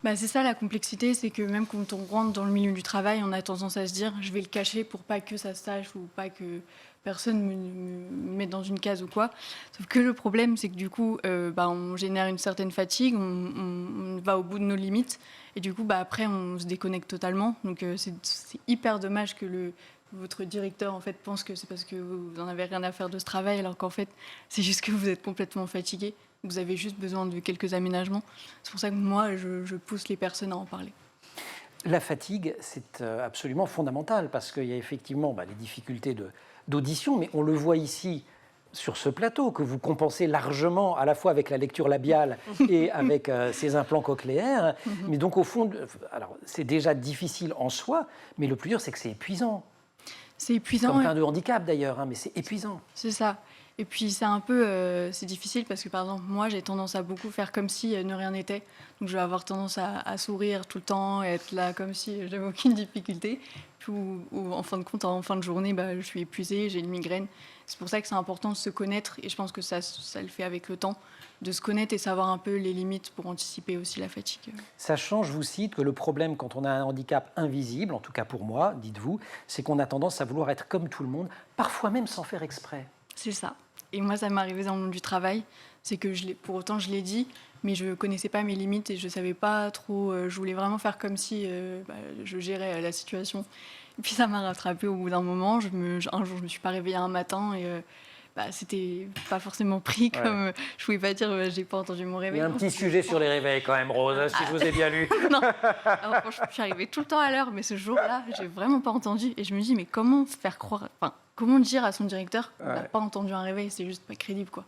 Bah, c'est ça la complexité, c'est que même quand on rentre dans le milieu du travail, on a tendance à se dire je vais le cacher pour pas que ça se sache ou pas que personne me mette dans une case ou quoi. Sauf que le problème, c'est que du coup, on génère une certaine fatigue, on va au bout de nos limites et du coup, après, on se déconnecte totalement. Donc c'est hyper dommage que votre directeur en fait pense que c'est parce que vous n'en avez rien à faire de ce travail, alors qu'en fait, c'est juste que vous êtes complètement fatigué. Vous avez juste besoin de quelques aménagements. C'est pour ça que moi, je pousse les personnes à en parler. La fatigue, c'est absolument fondamental parce qu'il y a effectivement les difficultés d'audition, mais on le voit ici sur ce plateau que vous compensez largement à la fois avec la lecture labiale et avec ces implants cochléaires. Mais donc au fond, alors c'est déjà difficile en soi, mais le plus dur c'est que c'est épuisant. C'est épuisant. Comme plein de handicaps d'ailleurs, mais c'est épuisant. C'est ça. Et puis c'est un peu c'est difficile parce que par exemple moi j'ai tendance à beaucoup faire comme si ne rien n'était. Donc je vais avoir tendance à sourire tout le temps et être là comme si j'avais aucune difficulté. Puis, ou en fin de compte, en fin de journée, je suis épuisée, j'ai une migraine. C'est pour ça que c'est important de se connaître et je pense que ça le fait avec le temps, de se connaître et savoir un peu les limites pour anticiper aussi la fatigue. Sachant, je vous cite, que le problème quand on a un handicap invisible, en tout cas pour moi, dites-vous, c'est qu'on a tendance à vouloir être comme tout le monde, parfois même sans faire exprès. C'est ça. Et moi, ça m'est arrivé dans le monde du travail. C'est que pour autant, je l'ai dit, mais je ne connaissais pas mes limites et je ne savais pas trop. Je voulais vraiment faire comme si je gérais la situation. Et puis ça m'a rattrapée au bout d'un moment. Un jour, je ne me suis pas réveillée un matin et c'était pas forcément pris comme. Je ne pouvais pas dire j'ai pas entendu mon réveil. Il y a un petit sujet sur les réveils quand même, Rose, si je vous ai bien lu. Non, alors, franchement, je suis arrivée tout le temps à l'heure, mais ce jour-là, j'ai vraiment pas entendu. Et je me dis, mais comment faire croire. Comment dire à son directeur qu'on n'a pas entendu un réveil, c'est juste pas crédible, quoi.